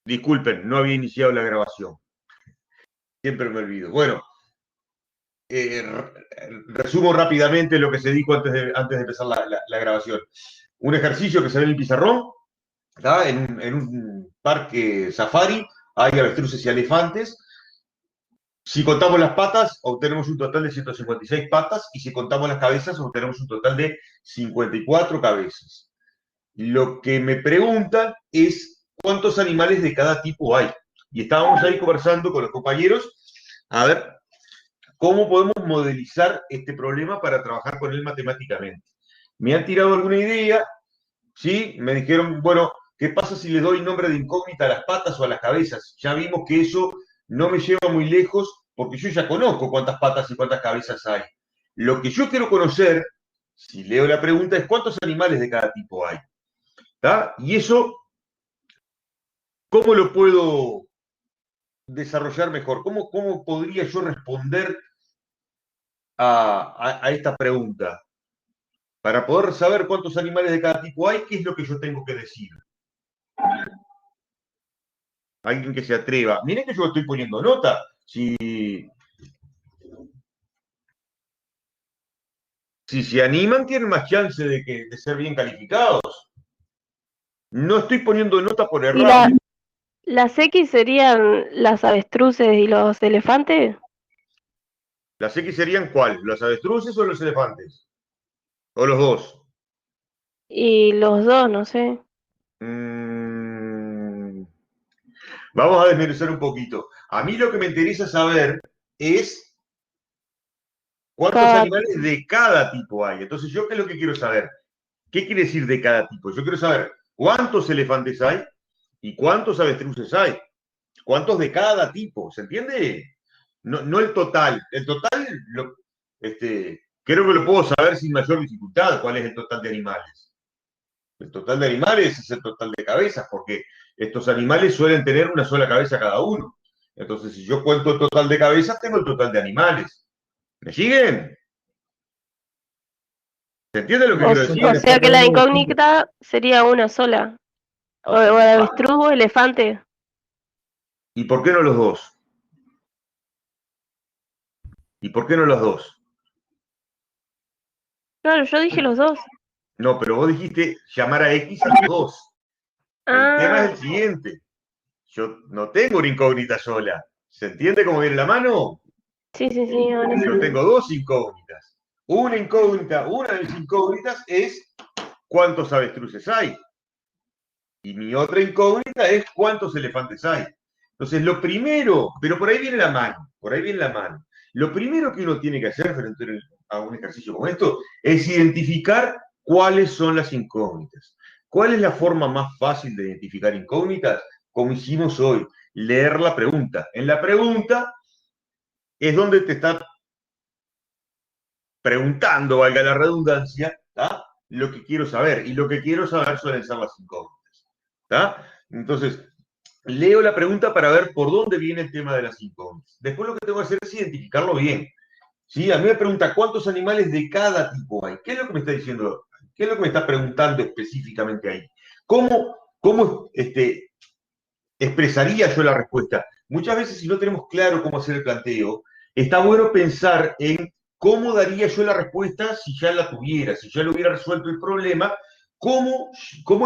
Disculpen, no había iniciado la grabación. Siempre me olvido. Bueno, resumo rápidamente lo que se dijo antes de empezar la grabación. Un ejercicio que se ve en el pizarrón, ¿tá? En un parque safari hay avestruces y elefantes. Si contamos las patas, obtenemos un total de 156 patas, y si contamos las cabezas, obtenemos un total de 54 cabezas. Lo que me preguntan es cuántos animales de cada tipo hay. Y estábamos ahí conversando con los compañeros a ver cómo podemos modelizar este problema para trabajar con él matemáticamente. Me han tirado alguna idea, ¿sí? Me dijeron, bueno, ¿qué pasa si le doy nombre de incógnita a las patas o a las cabezas? Ya vimos que eso no me lleva muy lejos porque yo ya conozco cuántas patas y cuántas cabezas hay. Lo que yo quiero conocer, si leo la pregunta, es cuántos animales de cada tipo hay. ¿Tá? Y eso, ¿cómo lo puedo desarrollar mejor? ¿Cómo podría yo responder a esta pregunta? Para poder saber cuántos animales de cada tipo hay, ¿qué es lo que yo tengo que decir? Alguien que se atreva. Miren que yo estoy poniendo nota. Si se animan, tienen más chance de ser bien calificados. No estoy poniendo nota por ¿Y errar. las X serían las avestruces y los elefantes? ¿Las X serían cuál? ¿Los avestruces o los elefantes? ¿O los dos? Y los dos, no sé. Vamos a desmenuzar un poquito. A mí lo que me interesa saber es cuántos Cada... animales de cada tipo hay. Entonces, ¿yo qué es lo que quiero saber? ¿Qué quiere decir de cada tipo? Yo quiero saber cuántos elefantes hay y cuántos avestruces hay. ¿Cuántos de cada tipo? ¿Se entiende? No el total. El total, creo que lo puedo saber sin mayor dificultad, cuál es el total de animales. El total de animales es el total de cabezas, porque estos animales suelen tener una sola cabeza cada uno. Entonces, si yo cuento el total de cabezas, tengo el total de animales. ¿Me siguen? ¿Se entiende lo que quiero decir? O sea que la incógnita sería una sola. O avestruz o elefante. ¿Y por qué no los dos? ¿Y por qué no los dos? Claro, yo dije los dos. No, pero vos dijiste llamar a X a los dos. El tema es el siguiente. Yo no tengo una incógnita sola. ¿Se entiende cómo viene la mano? Sí, ahora sí. Yo tengo dos incógnitas. Una incógnita, una de mis incógnitas es cuántos avestruces hay. Y mi otra incógnita es cuántos elefantes hay. Entonces, lo primero, pero por ahí viene la mano, por ahí viene la mano. Lo primero que uno tiene que hacer frente a un ejercicio como esto es identificar cuáles son las incógnitas. ¿Cuál es la forma más fácil de identificar incógnitas? Como hicimos hoy, leer la pregunta. En la pregunta es donde te está preguntando, valga la redundancia, ¿tá? Lo que quiero saber. Y lo que quiero saber suelen ser las incógnitas. ¿Tá? Entonces, leo la pregunta para ver por dónde viene el tema de las incógnitas. Después lo que tengo que hacer es identificarlo bien. ¿Sí? A mí me pregunta cuántos animales de cada tipo hay. ¿Qué es lo que me está diciendo? ¿Qué es lo que me está preguntando específicamente ahí? ¿Cómo expresaría yo la respuesta? Muchas veces, si no tenemos claro cómo hacer el planteo, está bueno pensar en cómo daría yo la respuesta si ya la tuviera, si ya lo hubiera resuelto el problema, cómo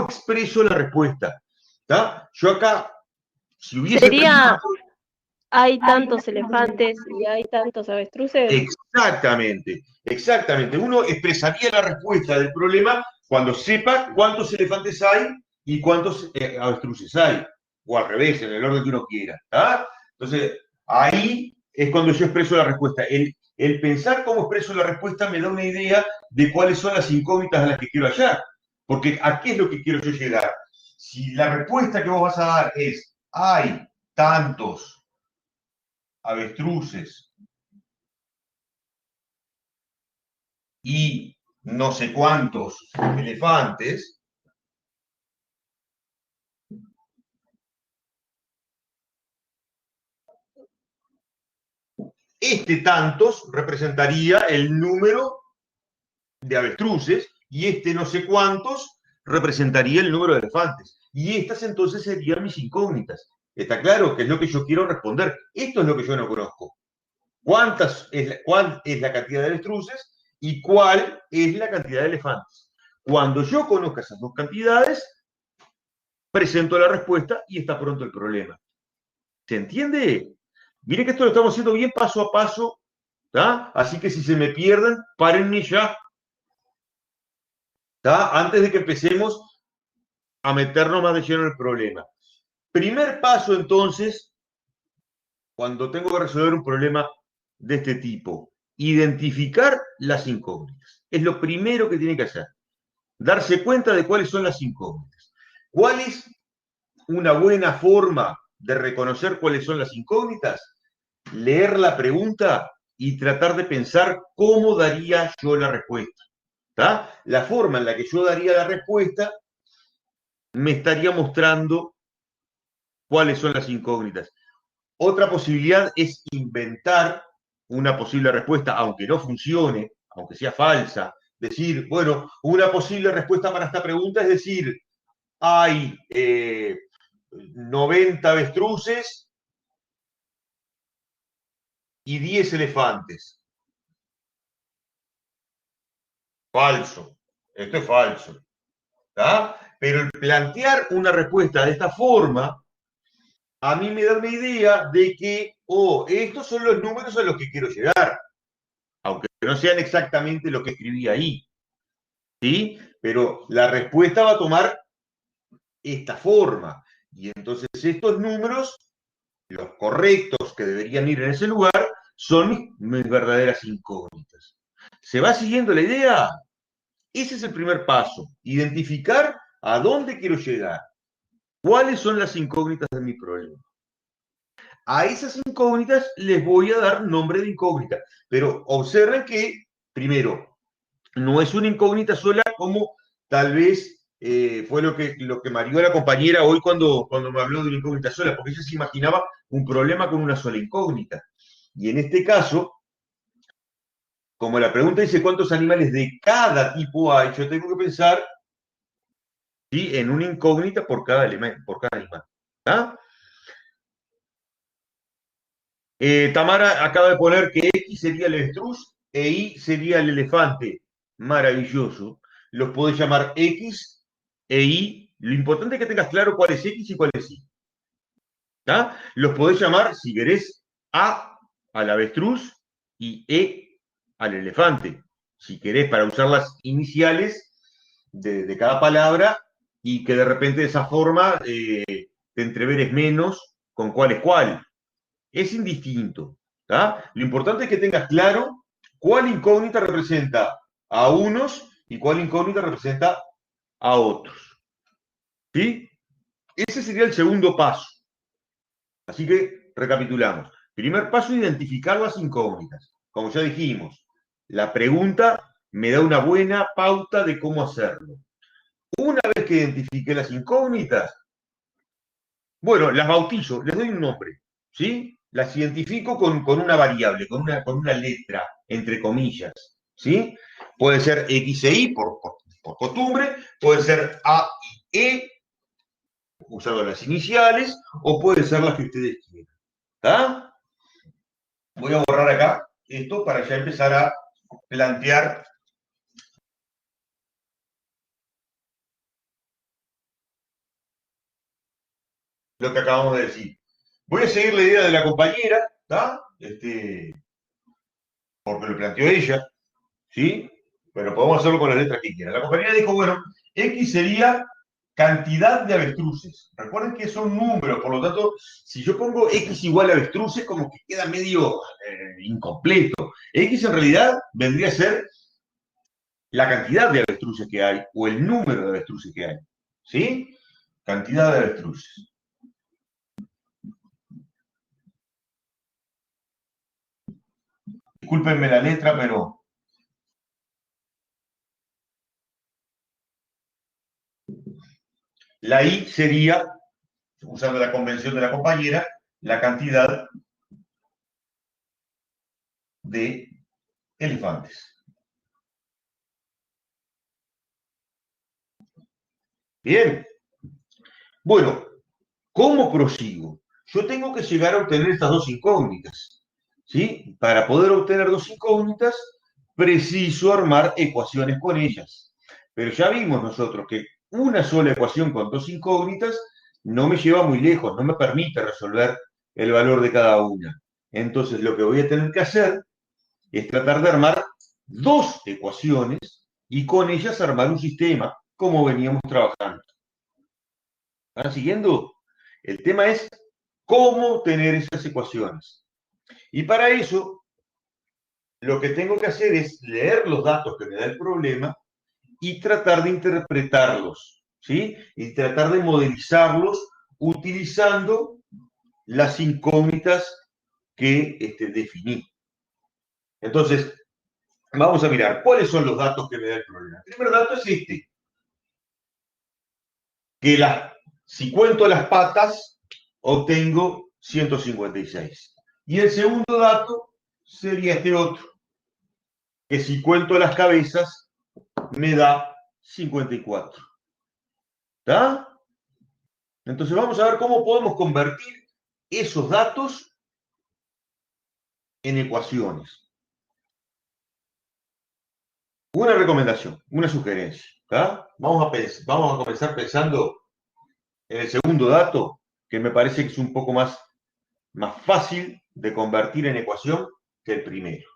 expreso la respuesta. ¿Tá? Yo acá, si hubiese sería, hay tantos elefantes y hay tantos avestruces. Exactamente. Uno expresaría la respuesta del problema cuando sepa cuántos elefantes hay y cuántos avestruces hay. O al revés, en el orden que uno quiera. ¿Tá? Entonces, ahí es cuando yo expreso la respuesta. El pensar cómo expreso la respuesta me da una idea de cuáles son las incógnitas a las que quiero hallar. Porque ¿a qué es lo que quiero yo llegar? Si la respuesta que vos vas a dar es hay tantos avestruces y no sé cuántos elefantes, este tantos representaría el número de avestruces y este no sé cuántos representaría el número de elefantes. Y estas entonces serían mis incógnitas. ¿Está claro? Que es lo que yo quiero responder. Esto es lo que yo no conozco. ¿Cuál es la cantidad de avestruces y cuál es la cantidad de elefantes? Cuando yo conozca esas dos cantidades, presento la respuesta y está pronto el problema. ¿Se entiende? Mire que esto lo estamos haciendo bien paso a paso, ¿tá? Así que si se me pierden, párenme ya, ¿tá? Antes de que empecemos a meternos más de lleno en el problema. Primer paso, entonces, cuando tengo que resolver un problema de este tipo, identificar las incógnitas. Es lo primero que tiene que hacer. Darse cuenta de cuáles son las incógnitas. ¿Cuál es una buena forma de reconocer cuáles son las incógnitas? Leer la pregunta y tratar de pensar cómo daría yo la respuesta. ¿Tá? La forma en la que yo daría la respuesta me estaría mostrando cuáles son las incógnitas. Otra posibilidad es inventar una posible respuesta, aunque no funcione, aunque sea falsa. Decir, bueno, una posible respuesta para esta pregunta es decir, hay 90 avestruces y 10 elefantes. Falso. Esto es falso. ¿Tá? Pero el plantear una respuesta de esta forma, a mí me da una idea de que, estos son los números a los que quiero llegar, aunque no sean exactamente lo que escribí ahí, ¿sí? Pero la respuesta va a tomar esta forma. Y entonces estos números, los correctos que deberían ir en ese lugar, son mis verdaderas incógnitas. ¿Se va siguiendo la idea? Ese es el primer paso, identificar a dónde quiero llegar, cuáles son las incógnitas de mi problema. A esas incógnitas les voy a dar nombre de incógnita, pero observen que, primero, no es una incógnita sola como tal vez fue lo que mareó a la compañera hoy cuando me habló de una incógnita sola, porque ella se imaginaba un problema con una sola incógnita. Y en este caso, como la pregunta dice cuántos animales de cada tipo hay, yo tengo que pensar, ¿sí?, en una incógnita por cada elemento, por cada animal. ¿Ah? Tamara acaba de poner que X sería el avestruz e Y sería el elefante. Maravilloso. Los podés llamar X e Y. Lo importante es que tengas claro cuál es X y cuál es Y. ¿Tá? Los podés llamar, si querés, A al avestruz y E al elefante. Si querés, para usar las iniciales de cada palabra y que de repente de esa forma te entreveres menos con cuál es cuál. Es indistinto. ¿Tá? Lo importante es que tengas claro cuál incógnita representa a unos y cuál incógnita representa a otros. ¿Sí? Ese sería el segundo paso. Así que recapitulamos. Primer paso, identificar las incógnitas. Como ya dijimos, la pregunta me da una buena pauta de cómo hacerlo. Una vez que identifique las incógnitas, bueno, las bautizo, les doy un nombre, ¿sí? Las identifico con una variable, con una letra, entre comillas, ¿sí? Puede ser X e Y por costumbre, puede ser A y E, usando las iniciales, o puede ser las que ustedes quieran. ¿Está? Voy a borrar acá esto para ya empezar a plantear lo que acabamos de decir. Voy a seguir la idea de la compañera, ¿está? Porque lo planteó ella, ¿sí? Pero podemos hacerlo con las letras que quieran. La compañera dijo, bueno, X sería cantidad de avestruces. Recuerden que son números, por lo tanto, si yo pongo X igual a avestruces, como que queda medio incompleto. X en realidad vendría a ser la cantidad de avestruces que hay o el número de avestruces que hay. ¿Sí? Cantidad de avestruces. Discúlpenme la letra, pero la I sería, usando la convención de la compañera, la cantidad de elefantes. Bien. Bueno, ¿cómo prosigo? Yo tengo que llegar a obtener estas dos incógnitas, ¿sí? Para poder obtener dos incógnitas, preciso armar ecuaciones con ellas. Pero ya vimos nosotros que una sola ecuación con dos incógnitas no me lleva muy lejos, no me permite resolver el valor de cada una. Entonces, lo que voy a tener que hacer es tratar de armar dos ecuaciones y con ellas armar un sistema como veníamos trabajando. ¿Están siguiendo? El tema es cómo tener esas ecuaciones. Y para eso, lo que tengo que hacer es leer los datos que me da el problema y tratar de interpretarlos, ¿sí? Y tratar de modelizarlos utilizando las incógnitas que definí. Entonces, vamos a mirar cuáles son los datos que me da el problema. El primer dato es que si cuento las patas, obtengo 156. Y el segundo dato sería este otro, que si cuento las cabezas, me da 54. ¿Está? Entonces vamos a ver cómo podemos convertir esos datos en ecuaciones. Una recomendación, una sugerencia. ¿Está? Vamos a comenzar pensando en el segundo dato, que me parece que es un poco más fácil de convertir en ecuación que el primero.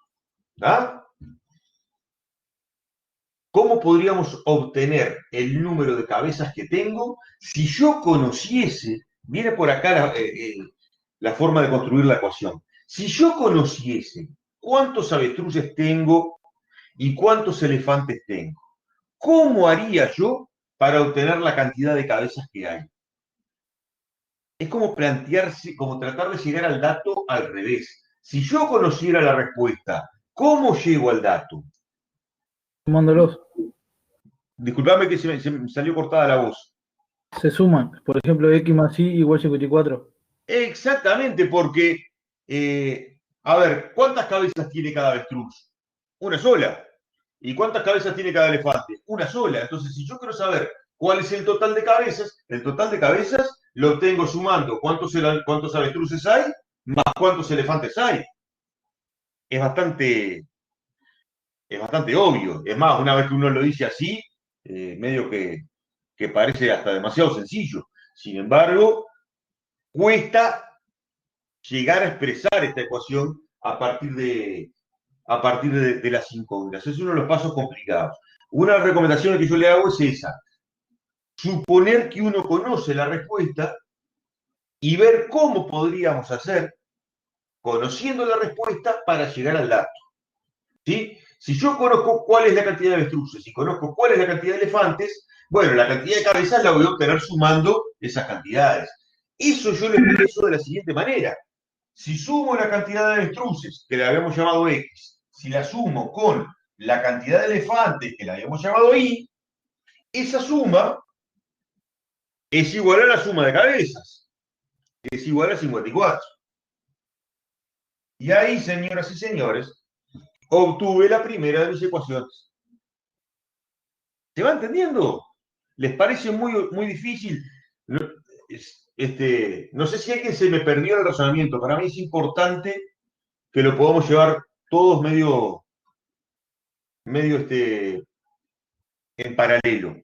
¿Está? ¿Cómo podríamos obtener el número de cabezas que tengo si yo conociese, viene por acá la forma de construir la ecuación, si yo conociese cuántos avestruces tengo y cuántos elefantes tengo, ¿cómo haría yo para obtener la cantidad de cabezas que hay? Es como plantearse, como tratar de llegar al dato al revés. Si yo conociera la respuesta, ¿cómo llego al dato? Sumándolos. Disculpame que se me salió cortada la voz. Se suman. Por ejemplo, X más Y igual 54. Exactamente, porque, a ver, ¿cuántas cabezas tiene cada avestruz? Una sola. ¿Y cuántas cabezas tiene cada elefante? Una sola. Entonces, si yo quiero saber cuál es el total de cabezas lo tengo sumando cuántos avestruces hay más cuántos elefantes hay. Es bastante obvio. Es más, una vez que uno lo dice así, medio que parece hasta demasiado sencillo. Sin embargo, cuesta llegar a expresar esta ecuación a partir de las incógnitas. Es uno de los pasos complicados. Una de las recomendaciones que yo le hago es esa. Suponer que uno conoce la respuesta y ver cómo podríamos hacer, conociendo la respuesta, para llegar al dato. ¿Sí? Si yo conozco cuál es la cantidad de avestruces y conozco cuál es la cantidad de elefantes, bueno, la cantidad de cabezas la voy a obtener sumando esas cantidades. Eso yo lo expreso de la siguiente manera. Si sumo la cantidad de avestruces, que la habíamos llamado X, si la sumo con la cantidad de elefantes, que la habíamos llamado Y, esa suma es igual a la suma de cabezas, que es igual a 54. Y ahí, señoras y señores, obtuve la primera de mis ecuaciones. ¿Se va entendiendo? ¿Les parece muy difícil? No sé si alguien se me perdió el razonamiento. Para mí es importante que lo podamos llevar todos medio en paralelo.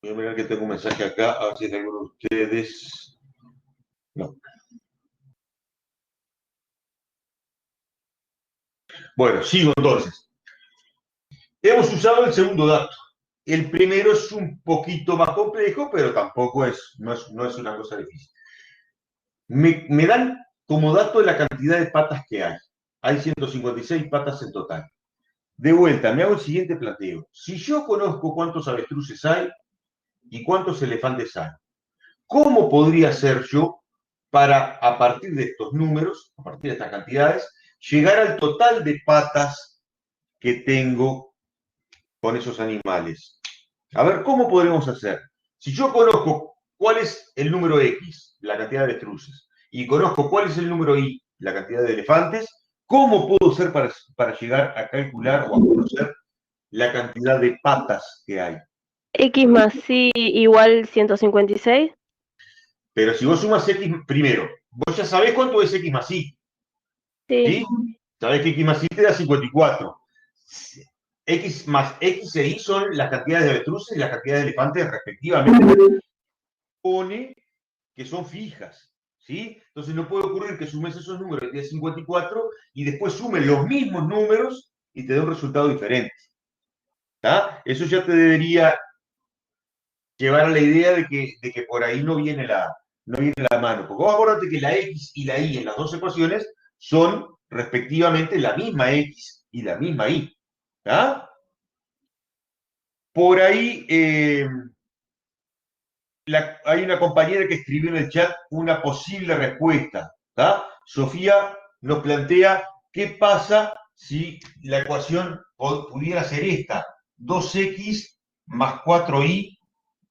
Voy a mirar que tengo un mensaje acá, a ver si es de alguno de ustedes. No. Bueno, sigo entonces. Hemos usado el segundo dato. El primero es un poquito más complejo, pero tampoco no es una cosa difícil. Me dan como dato la cantidad de patas que hay. Hay 156 patas en total. De vuelta, me hago el siguiente planteo. Si yo conozco cuántos avestruces hay y cuántos elefantes hay, ¿cómo podría ser yo para, a partir de estos números, a partir de estas cantidades, llegar al total de patas que tengo con esos animales? A ver, ¿cómo podremos hacer? Si yo conozco cuál es el número X, la cantidad de avestruces, y conozco cuál es el número Y, la cantidad de elefantes, ¿Cómo puedo hacer para llegar a calcular o a conocer la cantidad de patas que hay? X más Y igual 156. Pero si vos sumas X primero, vos ya sabés cuánto es X más Y, Sí. ¿sí? Sabés que X más Y te da 54. X más X e Y son las cantidades de avestruces y las cantidades de elefantes respectivamente. Pone que son fijas, ¿sí? Entonces no puede ocurrir que sumes esos números y te dé 54 y después sumes los mismos números y te dé un resultado diferente. ¿Tá? Eso ya te debería llevar a la idea de que por ahí no viene la mano. Porque vos acordate que la X y la Y en las dos ecuaciones son respectivamente la misma X y la misma Y. ¿Tá? Por ahí hay una compañera que escribió en el chat una posible respuesta. ¿Tá? Sofía nos plantea qué pasa si la ecuación pudiera ser esta: 2x más 4y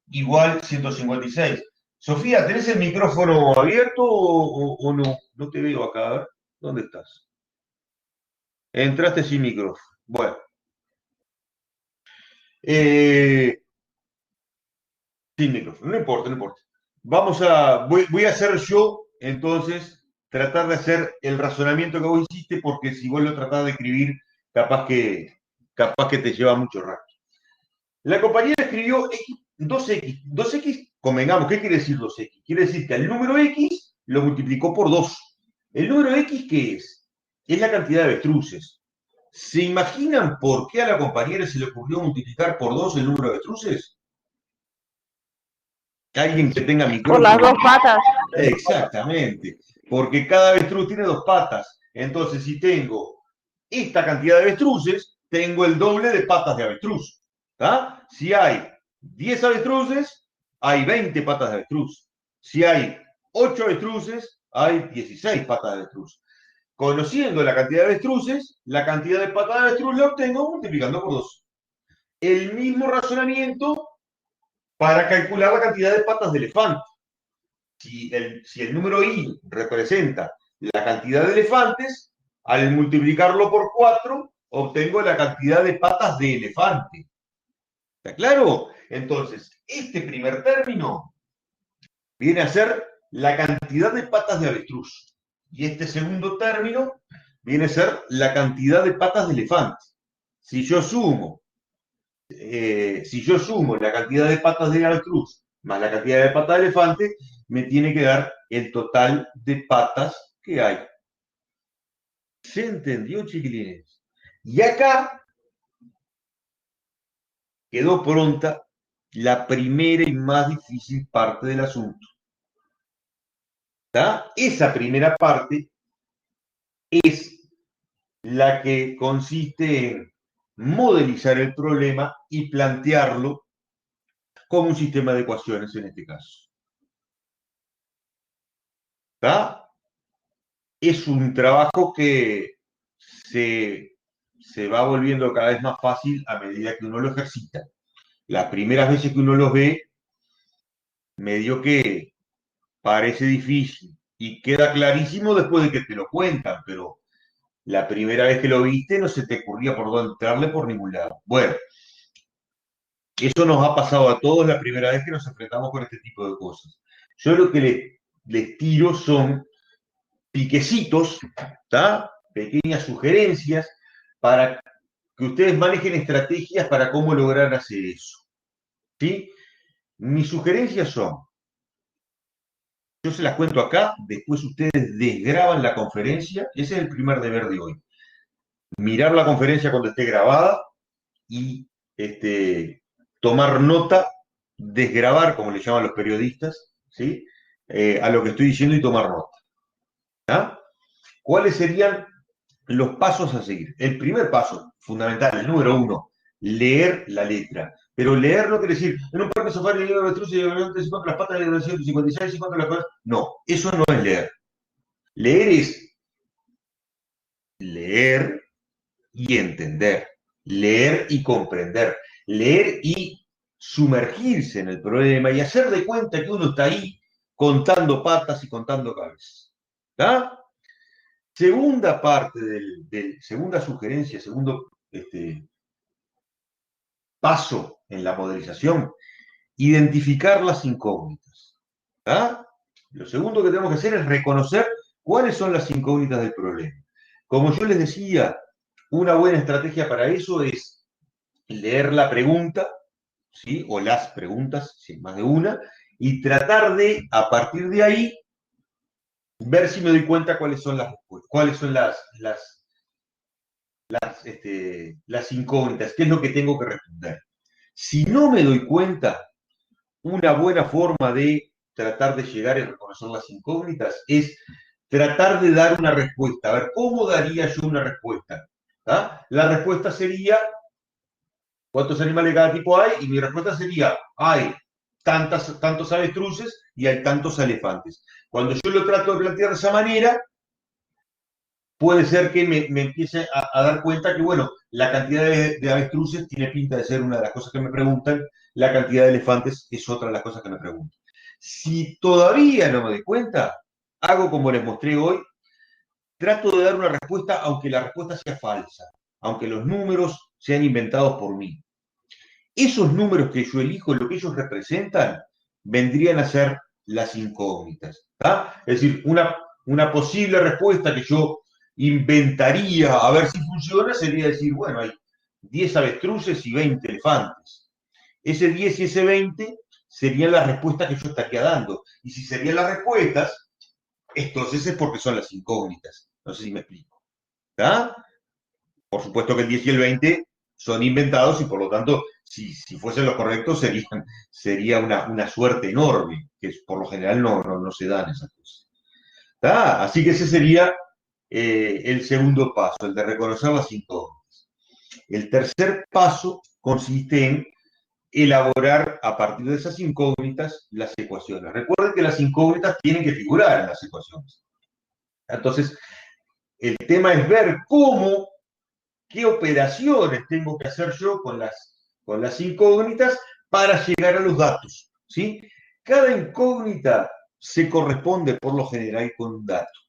igual 156. Sofía, ¿tenés el micrófono abierto o no? No te veo acá. A ver, ¿dónde estás? Entraste sin micrófono. Bueno. Sin micrófono, no importa, no importa. Voy a hacer yo, entonces, tratar de hacer el razonamiento que vos hiciste, porque si vos lo tratás de escribir, capaz que te lleva mucho rato. La compañera escribió 2x. 2x, convengamos, ¿qué quiere decir 2x? Quiere decir que al número x lo multiplicó por 2. ¿El número x qué es? Es la cantidad de avestruces. ¿Se imaginan por qué a la compañera se le ocurrió multiplicar por 2 el número de avestruces? Alguien que tenga Por las micrófono. dos patas. Exactamente, porque cada avestruz tiene dos patas. Entonces, si tengo esta cantidad de avestruces, tengo el doble de patas de avestruz. ¿Tá? Si hay 10 avestruces, hay 20 patas de avestruz. Si hay 8 avestruces, hay 16 patas de avestruz. Conociendo la cantidad de avestruces, la cantidad de patas de avestruz la obtengo multiplicando por 2. El mismo razonamiento para calcular la cantidad de patas de elefante. Si el número i representa la cantidad de elefantes, al multiplicarlo por 4, obtengo la cantidad de patas de elefante. ¿Está claro? Entonces, este primer término viene a ser la cantidad de patas de avestruz. Y este segundo término viene a ser la cantidad de patas de elefante. Si yo sumo la cantidad de patas de avestruz más la cantidad de patas de elefante, me tiene que dar el total de patas que hay. ¿Se entendió, chiquilines? Y acá quedó pronta la primera y más difícil parte del asunto. ¿Tá? Esa primera parte es la que consiste en modelizar el problema y plantearlo como un sistema de ecuaciones en este caso. ¿Tá? Es un trabajo que se va volviendo cada vez más fácil a medida que uno lo ejercita. Las primeras veces que uno los ve, medio que parece difícil y queda clarísimo después de que te lo cuentan, pero la primera vez que lo viste no se te ocurría por dónde entrarle por ningún lado. Bueno, eso nos ha pasado a todos la primera vez que nos enfrentamos con este tipo de cosas. Yo lo que les tiro son piquecitos, ¿tá? Pequeñas sugerencias para que ustedes manejen estrategias para cómo lograr hacer eso. ¿Sí? Mis sugerencias son, yo se las cuento acá, después ustedes desgraban la conferencia, ese es el primer deber de hoy. Mirar la conferencia cuando esté grabada y tomar nota, desgrabar, como le llaman los periodistas, ¿sí? A lo que estoy diciendo y tomar nota. ¿Tá? ¿Cuáles serían los pasos a seguir? El primer paso, fundamental, el número 1, leer la letra. Pero leer no quiere decir, en un parque safari de avestruz y con las patas de 156 y con las patas. No, eso no es leer. Leer es leer y entender. Leer y comprender. Leer y sumergirse en el problema y hacer de cuenta que uno está ahí contando patas y contando cabezas. ¿Está? Segunda parte segunda sugerencia, segundo paso en la modelización, identificar las incógnitas. ¿Ah? Lo segundo que tenemos que hacer es reconocer cuáles son las incógnitas del problema. Como yo les decía, una buena estrategia para eso es leer la pregunta, ¿sí? O las preguntas, si hay más de una, y tratar de, a partir de ahí, ver si me doy cuenta cuáles son las respuestas, cuáles son las incógnitas, qué es lo que tengo que responder. Si no me doy cuenta, una buena forma de tratar de llegar y reconocer las incógnitas es tratar de dar una respuesta. A ver, ¿cómo daría yo una respuesta? ¿Ah? La respuesta sería, ¿cuántos animales de cada tipo hay? Y mi respuesta sería, hay tantos avestruces y hay tantos elefantes. Cuando yo lo trato de plantear de esa manera, puede ser que me empiece a dar cuenta que, bueno, la cantidad de avestruces tiene pinta de ser una de las cosas que me preguntan, la cantidad de elefantes es otra de las cosas que me preguntan. Si todavía no me doy cuenta, hago como les mostré hoy, trato de dar una respuesta aunque la respuesta sea falsa, aunque los números sean inventados por mí. Esos números que yo elijo, lo que ellos representan, vendrían a ser las incógnitas. ¿Tá? Es decir, una posible respuesta que yo inventaría a ver si funciona sería decir, bueno, hay 10 avestruces y 20 elefantes. Ese 10 y ese 20 serían las respuestas que yo estaría dando. Y si serían las respuestas, entonces es porque son las incógnitas. No sé si me explico. ¿Tá? Por supuesto que el 10 y el 20 son inventados y por lo tanto, si fuesen los correctos, sería una suerte enorme, que por lo general no se dan esas cosas. ¿Tá? Así que ese sería el segundo paso, el de reconocer las incógnitas. El tercer paso consiste en elaborar a partir de esas incógnitas las ecuaciones. Recuerden que las incógnitas tienen que figurar en las ecuaciones. Entonces, el tema es ver qué operaciones tengo que hacer yo con las incógnitas para llegar a los datos. ¿Sí? Cada incógnita se corresponde por lo general con un dato.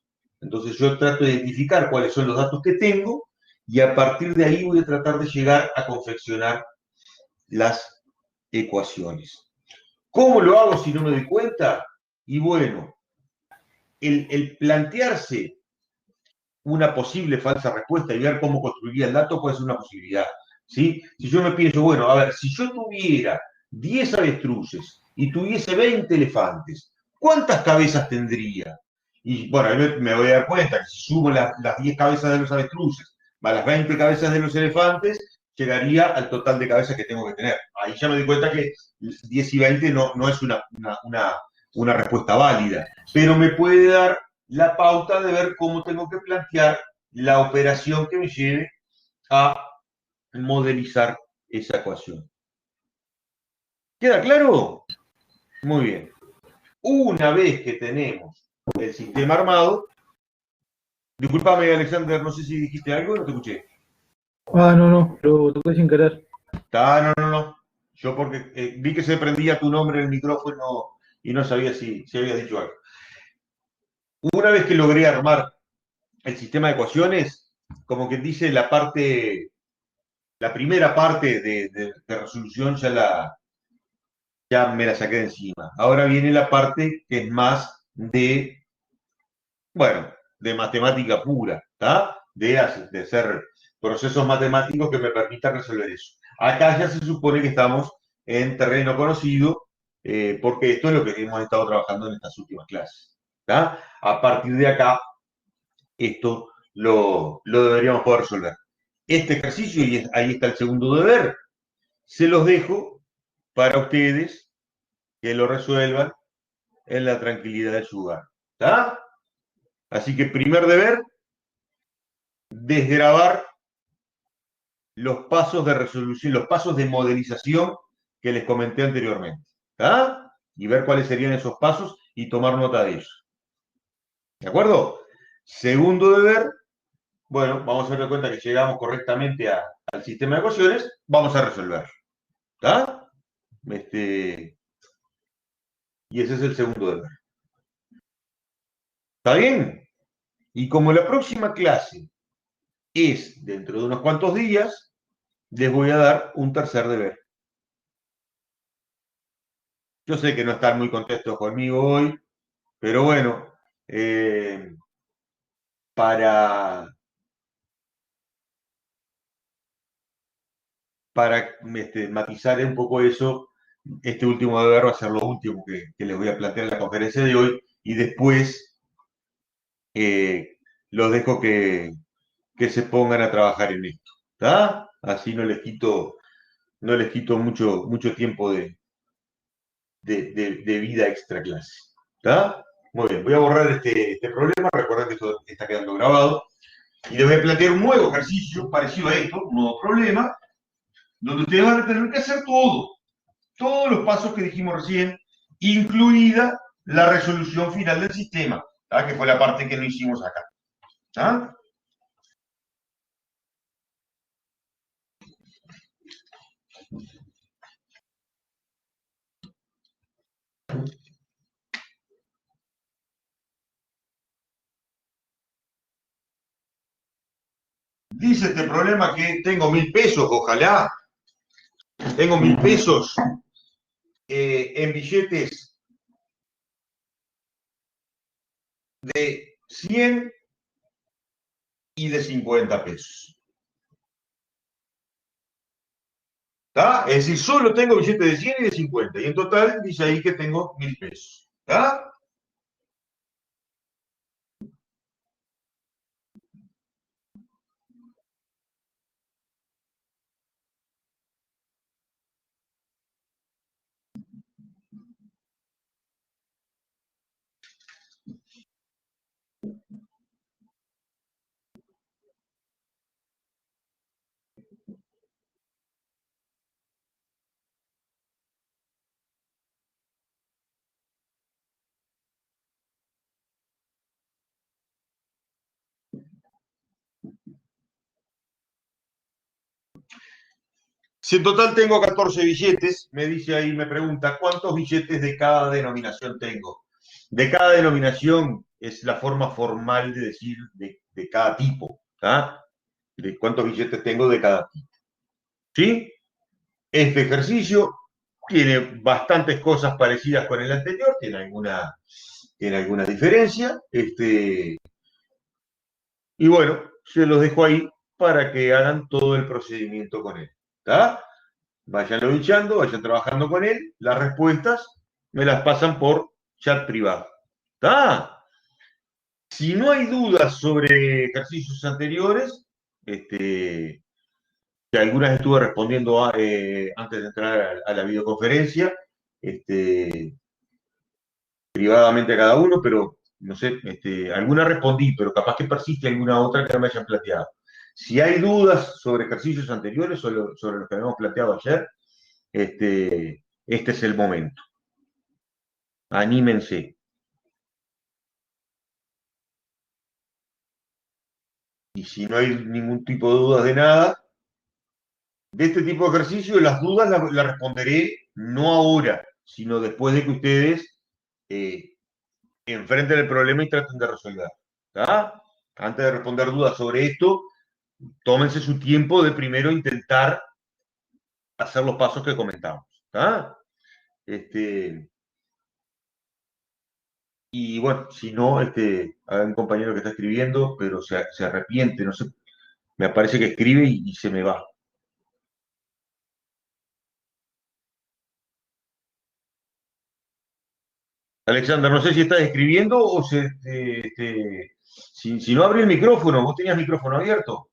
Entonces yo trato de identificar cuáles son los datos que tengo y a partir de ahí voy a tratar de llegar a confeccionar las ecuaciones. ¿Cómo lo hago si no me doy cuenta? Y bueno, el plantearse una posible falsa respuesta y ver cómo construiría el dato puede ser una posibilidad. ¿Sí? Si yo me pienso, bueno, a ver, si yo tuviera 10 avestruces y tuviese 20 elefantes, ¿cuántas cabezas tendría? Y bueno, ahí me voy a dar cuenta que si sumo las 10 cabezas de los avestruces más las 20 cabezas de los elefantes, llegaría al total de cabezas que tengo que tener. Ahí ya me doy cuenta que 10 y 20 no es una respuesta válida, pero me puede dar la pauta de ver cómo tengo que plantear la operación que me lleve a modelizar esa ecuación. ¿Queda claro? Muy bien. Una vez que tenemos el sistema armado, discúlpame Alexander, no sé si dijiste algo, no te escuché. No, lo toqué sin querer. No. Yo porque vi que se prendía tu nombre en el micrófono y no sabía si había dicho algo. Una vez que logré armar el sistema de ecuaciones, como que dice la primera parte de resolución ya me la saqué de encima. Ahora viene la parte que es más de matemática pura, ¿tá? De hacer procesos matemáticos que me permitan resolver eso. Acá ya se supone que estamos en terreno conocido, porque esto es lo que hemos estado trabajando en estas últimas clases. ¿Tá? A partir de acá, esto lo deberíamos poder resolver. Este ejercicio, y ahí está el segundo deber, se los dejo para ustedes que lo resuelvan en la tranquilidad de su hogar. ¿Está? Así que primer deber, desgravar los pasos de resolución, los pasos de modelización que les comenté anteriormente. ¿Está? Y ver cuáles serían esos pasos y tomar nota de ellos. ¿De acuerdo? Segundo deber, bueno, vamos a dar cuenta que llegamos correctamente al sistema de ecuaciones, vamos a resolver. ¿Está? Y ese es el segundo deber. ¿Está bien? Y como la próxima clase es dentro de unos cuantos días, les voy a dar un tercer deber. Yo sé que no están muy contentos conmigo hoy, pero bueno, para, matizar un poco eso, este último deber va a ser lo último que les voy a plantear en la conferencia de hoy y después los dejo que se pongan a trabajar en esto. ¿Está? Así no les quito mucho tiempo de vida extra clase. ¿Está? Muy bien, voy a borrar este problema. Recuerden que esto está quedando grabado. Y les voy a plantear un nuevo ejercicio parecido a esto, un nuevo problema, donde ustedes van a tener que hacer todos los pasos que dijimos recién, incluida la resolución final del sistema, ¿tá? Que fue la parte que no hicimos acá. ¿Tá? Dice este problema que tengo 1.000 pesos, ojalá. Tengo 1.000 pesos en billetes de 100 y de 50 pesos. ¿Tá? Es decir, solo tengo billetes de 100 y de 50. Y en total dice ahí que tengo 1.000 pesos. ¿Tá? Si en total tengo 14 billetes, me dice ahí, me pregunta, ¿cuántos billetes de cada denominación tengo? De cada denominación es la forma formal de decir de cada tipo, ¿tá? De cuántos billetes tengo de cada tipo. ¿Sí? Este ejercicio tiene bastantes cosas parecidas con el anterior, tiene alguna diferencia, y bueno, se los dejo ahí para que hagan todo el procedimiento con él, ¿tá? Vayan luchando, vayan trabajando con él. Las respuestas me las pasan por chat privado. ¿Está? Si no hay dudas sobre ejercicios anteriores, que algunas estuve respondiendo antes de entrar a la videoconferencia, privadamente a cada uno, pero no sé, alguna respondí, pero capaz que persiste alguna otra que no me hayan planteado. Si hay dudas sobre ejercicios anteriores, sobre los que habíamos planteado ayer, este es el momento. Anímense. Y si no hay ningún tipo de dudas de nada, de este tipo de ejercicio, las dudas las responderé no ahora, sino después de que ustedes enfrenten el problema y traten de resolver. ¿Tá? Antes de responder dudas sobre esto, tómense su tiempo de primero intentar hacer los pasos que comentamos. ¿Tá? Y bueno, si no, hay un compañero que está escribiendo, pero se arrepiente, no sé, me parece que escribe y se me va. Alexander, no sé si estás escribiendo o si no abre el micrófono, vos tenías micrófono abierto.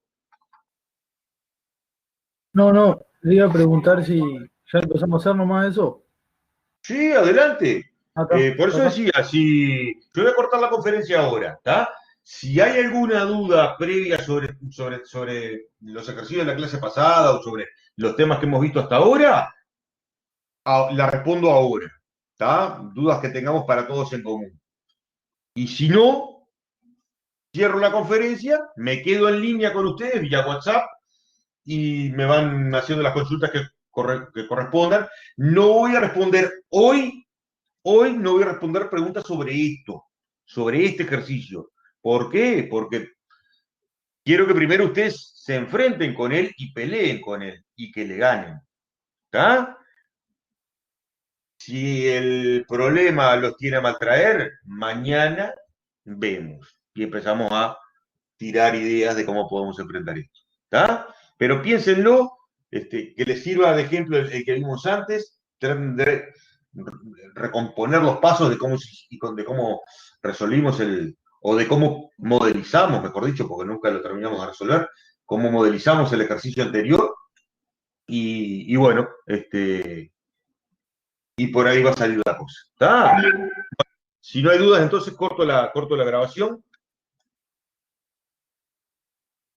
No, le iba a preguntar si ya empezamos a hacer nomás eso. Sí, adelante. Acá, Por eso acá. decía, yo voy a cortar la conferencia ahora, ¿está? Si hay alguna duda previa sobre los ejercicios de la clase pasada o sobre los temas que hemos visto hasta ahora, la respondo ahora, ¿está? Dudas que tengamos para todos en común. Y si no, cierro la conferencia, me quedo en línea con ustedes vía WhatsApp y me van haciendo las consultas que correspondan. No voy a responder hoy no voy a responder preguntas sobre esto, sobre este ejercicio. ¿Por qué? Porque quiero que primero ustedes se enfrenten con él y peleen con él y que le ganen. ¿Está? Si el problema los tiene a maltraer, mañana vemos y empezamos a tirar ideas de cómo podemos enfrentar esto. ¿Está? Pero piénsenlo, que les sirva de ejemplo el que vimos antes, traten de recomponer los pasos de cómo resolvimos o de cómo modelizamos, mejor dicho, porque nunca lo terminamos de resolver, cómo modelizamos el ejercicio anterior y bueno, y por ahí va a salir la cosa. ¿Está? Si no hay dudas, entonces corto la grabación